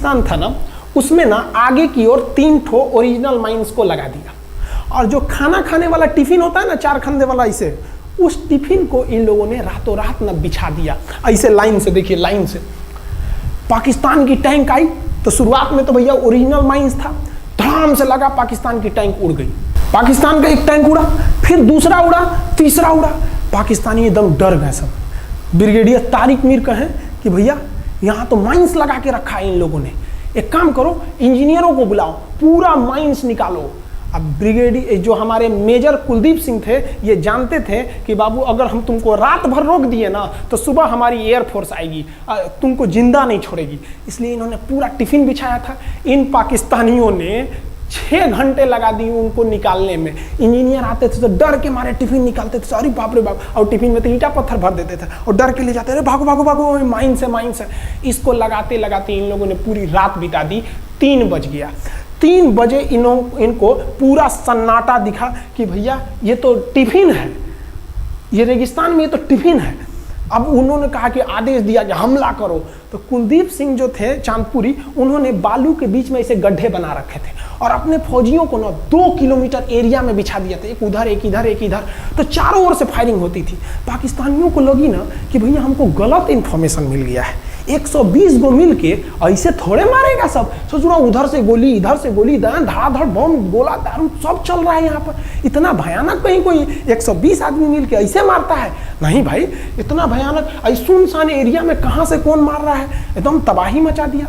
रेगिस्तान था ना, उसमें ना आगे की ओर 3 ठो ओरिजिनल माइंस को लगा दिया, और जो खाना खाने वाला टिफिन होता है ना 4 खंदे वाला, इसे उस टिफिन को इन लोगों ने रातों रात ना बिछा दिया ऐसे लाइन से। देखिए लाइन से पाकिस्तान की टैंक आई तो शुरुआत में तो भैया ओरिजिनल माइंस था, धड़ाम से लगा, पाकिस्तान की टैंक उड़ गई। पाकिस्तान का एक टैंक उड़ा, फिर दूसरा उड़ा, तीसरा उड़ा, पाकिस्तानी एकदम डर गए सब। ब्रिगेडियर तारिक मीर कहें कि भैया यहाँ तो माइंस लगा के रखा है इन लोगों ने, एक काम करो इंजीनियरों को बुलाओ, पूरा माइंस निकालो। अब ब्रिगेडियर जो हमारे मेजर कुलदीप सिंह थे, ये जानते थे कि बाबू अगर हम तुमको रात भर रोक दिए ना तो सुबह हमारी एयरफोर्स आएगी, तुमको जिंदा नहीं छोड़ेगी। इसलिए इन्होंने पूरा टिफिन बिछाया था। इन पाकिस्तानियों ने 6 घंटे लगा दिए उनको निकालने में। इंजीनियर आते थे तो डर के मारे टिफिन निकालते थे, अरे बाप रे बाप, और टिफिन में तो ईंटा पत्थर भर देते थे और डर के ले जाते, अरे भागो भागो भागो, माइंस है माइंस है। इसको लगाते लगाते इन लोगों ने पूरी रात बिता दी। 3 बज गया। 3 बजे इनको पूरा सन्नाटा दिखा कि भैया ये तो टिफिन है, ये रेगिस्तान में ये तो टिफिन है। अब उन्होंने कहा कि आदेश दिया कि हमला करो। तो कुलदीप सिंह जो थे चांदपुरी, उन्होंने बालू के बीच में ऐसे गड्ढे बना रखे थे और अपने फौजियों को ना 2 किलोमीटर एरिया में बिछा दिया था, एक उधर एक इधर एक इधर। तो चारों ओर से फायरिंग होती थी। पाकिस्तानियों को लगी ना कि भैया हमको गलत इंफॉर्मेशन मिल गया है, 120 गो मिल के ऐसे थोड़े मारेगा सब। सोच रहा उधर से गोली इधर से गोली, धड़ाधड़ बम गोला दारू सब चल रहा है यहाँ पर। इतना भयानक कहीं कोई 120 आदमी मिल के ऐसे मारता है? नहीं भाई, इतना भयानक सुनसान एरिया में कहाँ से कौन मार रहा है, एकदम तबाही मचा दिया।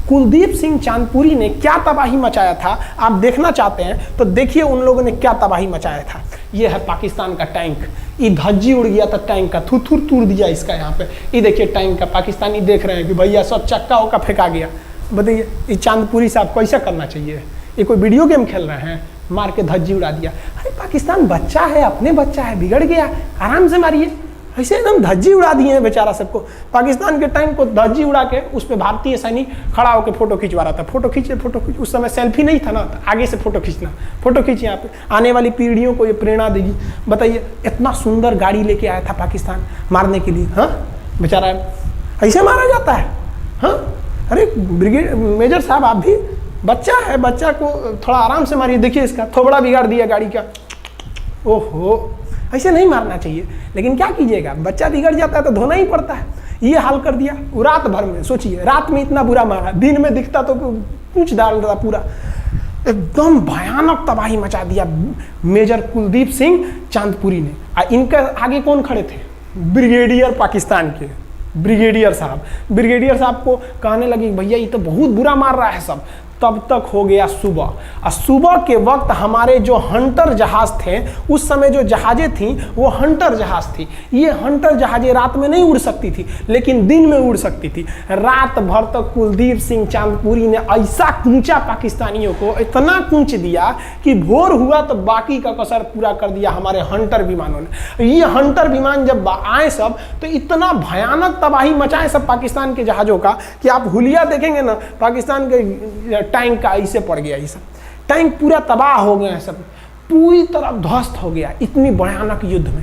कुलदीप सिंह चांदपुरी ने क्या तबाही मचाया था आप देखना चाहते हैं तो देखिए उन लोगों ने क्या तबाही मचाया था। ये है पाकिस्तान का टैंक, ये धज्जी उड़ गया था टैंक का, थुथुर तूर दिया इसका यहाँ पे। ये देखिए टैंक का, पाकिस्तानी देख रहे हैं कि भैया सब चक्का उक्का फेंका गया। बताइए ये चांदपुरी साहब को ऐसा करना चाहिए? ये कोई वीडियो गेम खेल रहे हैं? मार के धज्जी उड़ा दिया। अरे पाकिस्तान बच्चा है, अपने बच्चा है, बिगड़ गया, आराम से मारिए। ऐसे एकदम धज्जी उड़ा दिए हैं बेचारा सबको। पाकिस्तान के टैंक को धज्जी उड़ा के उस पर भारतीय सैनिक खड़ा होकर फोटो खिंचवा रहा था। फोटो खींच, उस समय सेल्फी नहीं था ना, तो आगे से फोटो खींचना, फोटो खींच, यहाँ पे आने वाली पीढ़ियों को ये प्रेरणा देगी। बताइए इतना सुंदर गाड़ी लेके आया था पाकिस्तान मारने के लिए, हाँ बेचारा ऐसे मारा जाता है? हाँ अरे ब्रिगेड मेजर साहब आप भी, बच्चा है, बच्चा को थोड़ा आराम से मारिए। देखिए इसका थोबड़ा बिगाड़ दिया गाड़ी का। ओहो, ऐसे नहीं मारना चाहिए, लेकिन क्या कीजिएगा, बच्चा बिगड़ जाता है तो धोना ही पड़ता है। ये हाल कर दिया रात भर में। सोचिए रात में इतना बुरा मारा, दिन में दिखता तो पूछ डाल रहा पूरा। एकदम भयानक तबाही मचा दिया मेजर कुलदीप सिंह चांदपुरी ने। इनके आगे कौन खड़े थे? ब्रिगेडियर पाकिस्तान के ब्रिगेडियर साहब। ब्रिगेडियर साहब को कहने लगी भैया ये तो बहुत बुरा मार रहा है सब। तब तक हो गया सुबह, और सुबह के वक्त हमारे जो हंटर जहाज थे, उस समय जो जहाजें थी वो हंटर जहाज थी। ये हंटर जहाजें रात में नहीं उड़ सकती थी, लेकिन दिन में उड़ सकती थी। रात भर तक कुलदीप सिंह चांदपुरी ने ऐसा कूचा पाकिस्तानियों को, इतना कूच दिया कि भोर हुआ तो बाकी का कसर पूरा कर दिया हमारे हंटर विमानों ने। ये हंटर विमान जब आए सब तो इतना भयानक तबाही मचाए सब पाकिस्तान के जहाज़ों का कि आप हुलिया देखेंगे ना, पाकिस्तान के टैंक का ऐसे पड़ गया। ये सब टैंक पूरा तबाह हो गया, सब पूरी तरह ध्वस्त हो गया इतनी भयानक युद्ध में।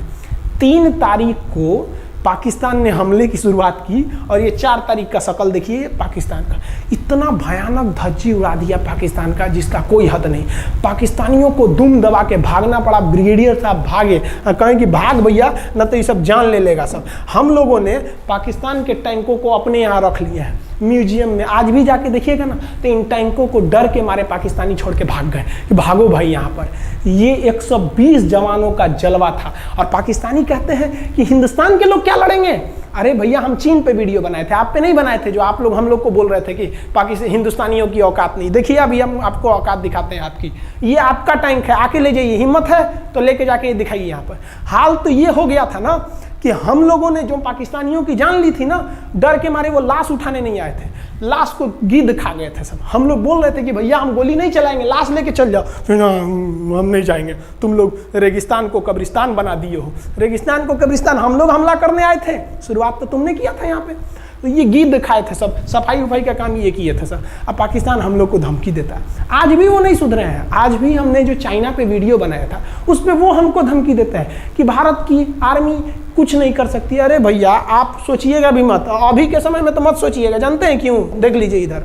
3 तारीख को पाकिस्तान ने हमले की शुरुआत की और ये 4 तारीख का शकल देखिए पाकिस्तान का। इतना भयानक धज्जी उड़ा दिया पाकिस्तान का जिसका कोई हद नहीं। पाकिस्तानियों को दुम दबा के भागना पड़ा। ब्रिगेडियर साहब भागे, कहें कि भाग भैया न तो ये सब जान ले लेगा सब। हम लोगों ने पाकिस्तान के टैंकों को अपने यहाँ रख लिया है म्यूजियम में। आज भी जाके देखिएगा ना तो इन टैंकों को डर के मारे पाकिस्तानी छोड़ के भाग गए कि भागो भाई यहाँ पर। ये 120 जवानों का जलवा था। और पाकिस्तानी कहते हैं कि हिंदुस्तान के लोग क्या लड़ेंगे? अरे भैया हम चीन पे वीडियो बनाए थे, आप पे नहीं बनाए थे, जो आप लोग हम लोग को बोल रहे थे कि पाकिस्तान हिंदुस्तानियों की औकात नहीं। देखिए अभी हम आपको औकात दिखाते हैं आपकी। ये आपका टैंक है, आके ले जाइए, हिम्मत है तो लेके जाके ये दिखाइए यहाँ पर। हाल तो ये हो गया था ना कि हम लोगों ने जो पाकिस्तानियों की जान ली थी ना, डर के मारे वो लाश उठाने नहीं आए थे, लाश को गिद्ध खा गए थे सब। हम लोग बोल रहे थे कि भैया हम गोली नहीं चलाएंगे, लाश लेके चल जाओ। हम नहीं जाएंगे, तुम लोग रेगिस्तान को कब्रिस्तान बना दिए हो। रेगिस्तान को कब्रिस्तान हम लोग हमला करने आए थे, शुरुआत तो तुमने किया था यहाँ पे। तो ये गिद्ध खाए थे सब, सफाई उफाई का काम ये किए थे सब। अब पाकिस्तान हम लोग को धमकी देता है। आज भी वो नहीं सुधरे हैं। आज भी हमने जो चाइना पे वीडियो बनाया था उस पर वो हमको धमकी देता है कि भारत की आर्मी कुछ नहीं कर सकती। अरे भैया आप सोचिएगा भी मत, अभी के समय में तो मत सोचिएगा। जानते हैं क्यों? देख लीजिए इधर,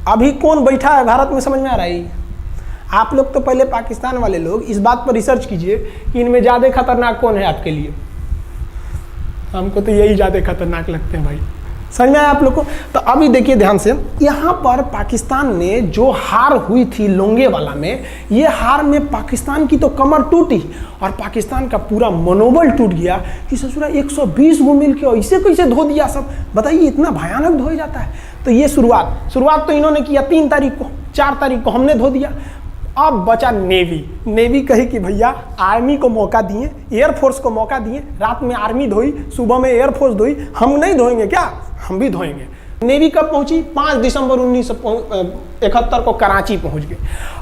अभी कौन बैठा है भारत में, समझ में आ रहा है? आप लोग तो पहले पाकिस्तान वाले लोग इस बात पर रिसर्च कीजिए कि इनमें ज़्यादा खतरनाक कौन है आपके लिए। हमको तो यही ज़्यादा खतरनाक लगते हैं भाई, समझ में आया आप लोग को? तो अभी देखिए ध्यान से, यहाँ पर पाकिस्तान ने जो हार हुई थी लोंगेवाला में, ये हार में पाकिस्तान की तो कमर टूटी और पाकिस्तान का पूरा मनोबल टूट गया कि ससुरा 120 गो मिल के ऐसे कैसे धो दिया सब, बताइए इतना भयानक धोया जाता है। तो ये शुरुआत तो इन्होंने किया 3 तारीख को, 4 तारीख को हमने धो दिया। अब बचा नेवी कही कि भैया आर्मी को मौका दिए, एयरफोर्स को मौका दिए, रात में आर्मी धोई, सुबह में एयरफोर्स धोई, हम नहीं धोएंगे क्या, हम भी धोएंगे। नेवी कब पहुंची? 5 दिसंबर 1971 को कराची पहुंच गई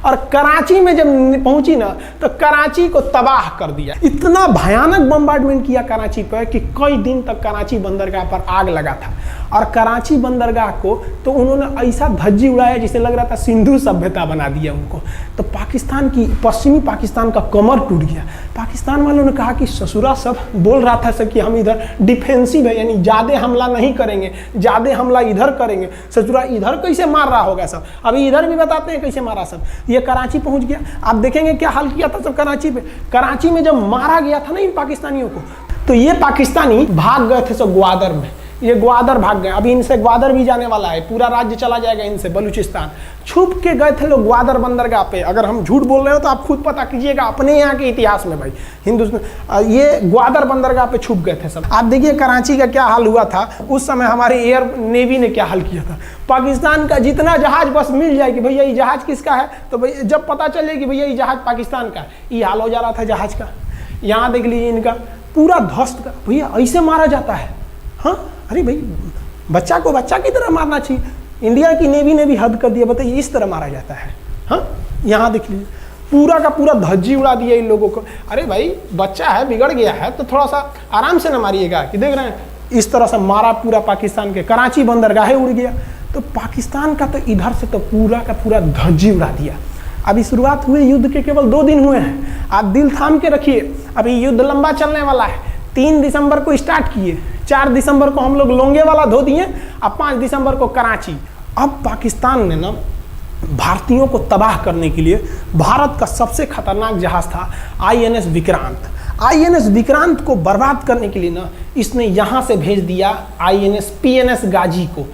और कराची में जब पहुंची ना तो कराची को तबाह कर दिया। इतना भयानक बम्बार्डमेंट किया कराची पर कि कई दिन तक कराची बंदरगाह पर आग लगा था और कराची बंदरगाह को तो उन्होंने ऐसा धज्जी उड़ाया जिसे लग रहा था सिंधु सभ्यता बना दिया उनको। तो पाकिस्तान की, पश्चिमी पाकिस्तान का कमर टूट गया। पाकिस्तान वालों ने कहा कि ससुरा सब बोल रहा था सब कि हम इधर डिफेंसिव है, यानी ज़्यादा हमला नहीं करेंगे, ज़्यादा हमला इधर करेंगे। ससुरा इधर कैसे मार रहा होगा सब, अभी इधर भी बताते हैं कैसे मारा सब। ये कराची पहुंच गया, आप देखेंगे क्या हाल किया था सब कराची पे। कराची में जब मारा गया था ना इन पाकिस्तानियों को, तो ये पाकिस्तानी भाग गए थे सब ग्वादर में, ये ग्वादर भाग गए। अभी इनसे ग्वादर भी जाने वाला है, पूरा राज्य चला जाएगा इनसे, बलूचिस्तान। छुप के गए थे लोग ग्वादर बंदरगाह पे। अगर हम झूठ बोल रहे हो तो आप खुद पता कीजिएगा अपने यहाँ के इतिहास में भाई, हिंदुस्तान ये ग्वादर बंदरगाह पे छुप गए थे सब। आप देखिए कराची का क्या हाल हुआ था उस समय, हमारे एयर नेवी ने क्या हाल किया था। पाकिस्तान का जितना जहाज बस मिल जाए कि भैया ये जहाज किसका है, तो भैया जब पता चले कि भैया ये जहाज पाकिस्तान का है, ये हाल हो जा रहा था जहाज का। यहाँ देख लीजिए इनका पूरा ध्वस्त का, भैया ऐसे मारा जाता है। हाँ अरे भाई बच्चा को बच्चा की तरह मारना चाहिए। इंडिया की नेवी ने भी हद कर दिया, बताइए इस तरह मारा जाता है। हाँ यहाँ देख लीजिए पूरा का पूरा धज्जी उड़ा दिया इन लोगों को। अरे भाई बच्चा है, बिगड़ गया है तो थोड़ा सा आराम से ना मारिएगा, कि देख रहे हैं इस तरह से मारा पूरा पाकिस्तान के। कराची बंदरगाह उड़ गया। तो पाकिस्तान का तो इधर से तो पूरा का पूरा धज्जी उड़ा दिया। अभी शुरुआत हुए युद्ध के केवल 2 दिन हुए हैं, आप दिल थाम के रखिए, अभी युद्ध लंबा चलने वाला है। 3 दिसंबर को स्टार्ट किए, 4 दिसंबर को हम लोग लोंगेवाला धो दिए, अब 5 दिसंबर को कराची। अब पाकिस्तान ने ना भारतीयों को तबाह करने के लिए भारत का सबसे खतरनाक जहाज था INS विक्रांत। INS विक्रांत को बर्बाद करने के लिए ना इसने यहाँ से भेज दिया INS PNS गाजी को।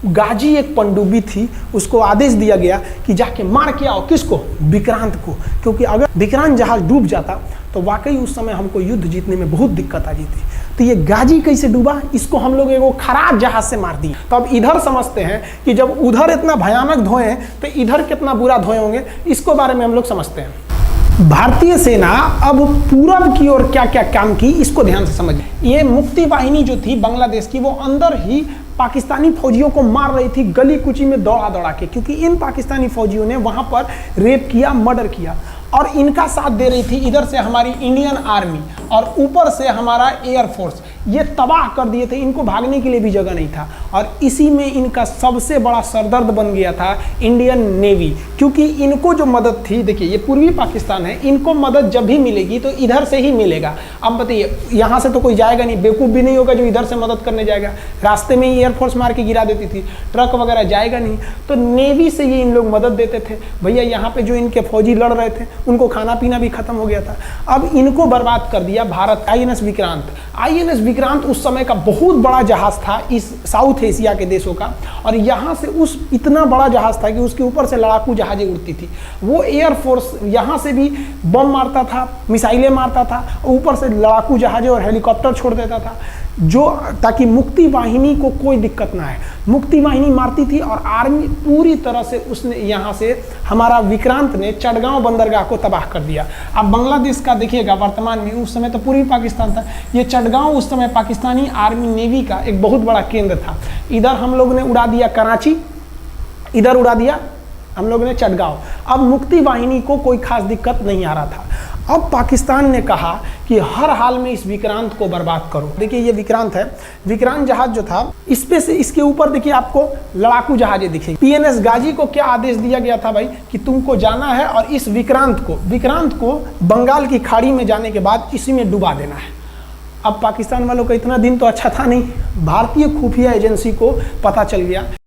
गाजी एक पनडुब्बी थी, उसको आदेश दिया गया कि जाके मार के आओ, किसको? विक्रांत को, क्योंकि अगर विक्रांत जहाज डूब जाता तो वाकई उस समय हमको युद्ध जीतने में बहुत दिक्कत आ जाती। तो ये गाजी कैसे डूबा, इसको हम लोग एगो खराब जहाज से मार दिए। तो अब इधर समझते हैं कि जब उधर इतना भयानक धोए तो इधर कितना बुरा धोए होंगे, इसको बारे में हम लोग समझते हैं। भारतीय सेना अब पूरब की ओर क्या क्या काम की, इसको ध्यान से समझिए। ये मुक्ति वाहिनी जो थी बांग्लादेश की, वो अंदर ही पाकिस्तानी फौजियों को मार रही थी गली कुची में दौड़ा दौड़ा के, क्योंकि इन पाकिस्तानी फौजियों ने वहां पर रेप किया, मर्डर किया और इनका साथ दे रही थी इधर से हमारी इंडियन आर्मी और ऊपर से हमारा एयरफोर्स। ये तबाह कर दिए थे, इनको भागने के लिए भी जगह नहीं था। और इसी में इनका सबसे बड़ा सरदर्द बन गया था इंडियन नेवी, क्योंकि इनको जो मदद थी, देखिए ये पूर्वी पाकिस्तान है, इनको मदद जब भी मिलेगी तो इधर से ही मिलेगा। अब बताइए यहाँ से तो कोई जाएगा नहीं, बेवकूफ़ भी नहीं होगा जो इधर से मदद करने जाएगा। रास्ते में ही एयरफोर्स मार के गिरा देती थी, ट्रक वगैरह जाएगा नहीं, तो नेवी से ये इन लोग मदद देते थे। भैया यहाँ पे जो इनके फौजी लड़ रहे थे उनको खाना पीना भी खत्म हो गया था। अब इनको बर्बाद कर दिया भारत। INS विक्रांत, INS विक्रांत उस समय का बहुत बड़ा जहाज था इस साउथ एशिया के देशों का, और यहाँ से उस इतना बड़ा जहाज था कि उसके ऊपर से लड़ाकू जहाजें उड़ती थी। वो एयरफोर्स यहाँ से भी बम मारता था, मिसाइलें मारता था, ऊपर से लड़ाकू जहाजें और हेलीकॉप्टर छोड़ देता था, जो ताकि मुक्ति वाहिनी को कोई दिक्कत ना है। मुक्ति वाहिनी मारती थी और आर्मी पूरी तरह से उसने यहाँ से हमारा विक्रांत ने चटगांव बंदरगाह को तबाह कर दिया। अब बांग्लादेश का देखिएगा वर्तमान में, उस समय तो पूर्वी पाकिस्तान था, ये चटगांव उस समय पाकिस्तानी आर्मी नेवी का एक बहुत बड़ा केंद्र था। इधर हम लोग ने उड़ा दिया कराची, इधर उड़ा दिया हम लोग ने चटगांव। अब मुक्ति वाहिनी को कोई खास दिक्कत नहीं आ रहा था। अब पाकिस्तान ने कहा कि हर हाल में इस विक्रांत को बर्बाद करो। देखिए ये विक्रांत है, विक्रांत जहाज जो था इस पे से इसके ऊपर देखिए आपको लड़ाकू जहाजें दिखेगी। PNS गाजी को क्या आदेश दिया गया था भाई कि तुमको जाना है और इस विक्रांत को बंगाल की खाड़ी में जाने के बाद इसी में डुबा देना है। अब पाकिस्तान वालों का इतना दिन तो अच्छा था नहीं, भारतीय खुफिया एजेंसी को पता चल गया